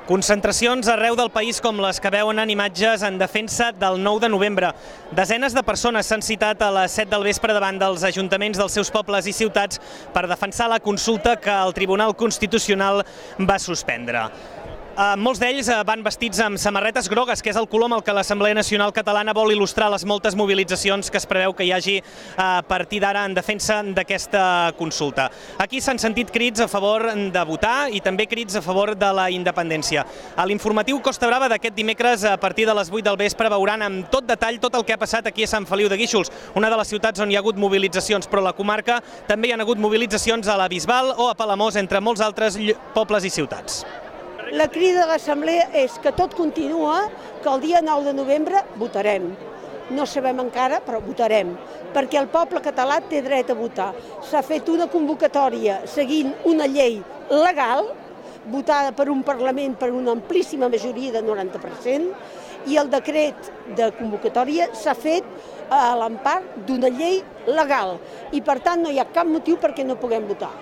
Concentracions arreu del país com les que veuen en imatges en defensa del 9 de novembre. Desenes de persones s'han citat a les 7 del vespre davant dels ajuntaments dels seus pobles i ciutats per defensar la consulta que el Tribunal Constitucional va suspendre. Molts d'ells van vestits amb samarretes grogues, que és el color amb el que l'Assemblea Nacional Catalana vol il·lustrar les moltes mobilitzacions que es preveu que hi hagi a partir d'ara en defensa d'aquesta consulta. Aquí s'han sentit crits a favor de votar i també crits a favor de la independència. A l'informatiu Costa Brava d'aquest dimecres, a partir de les 8 del vespre, veuran amb tot detall tot el que ha passat aquí a Sant Feliu de Guíxols, una de les ciutats on hi ha hagut mobilitzacions, però a la comarca també hi ha hagut mobilitzacions a la Bisbal o a Palamós, entre molts altres pobles i ciutats. La crida de l'Assemblea és que tot continua, que el dia 9 de novembre votarem. No sabem encara, però votarem, perquè el poble català té dret a votar. S'ha fet una convocatòria seguint una llei legal, votada per un Parlament per una amplíssima majoria de 90%, i el decret de convocatòria s'ha fet a l'empar d'una llei legal, i per tant no hi ha cap motiu perquè no puguem votar.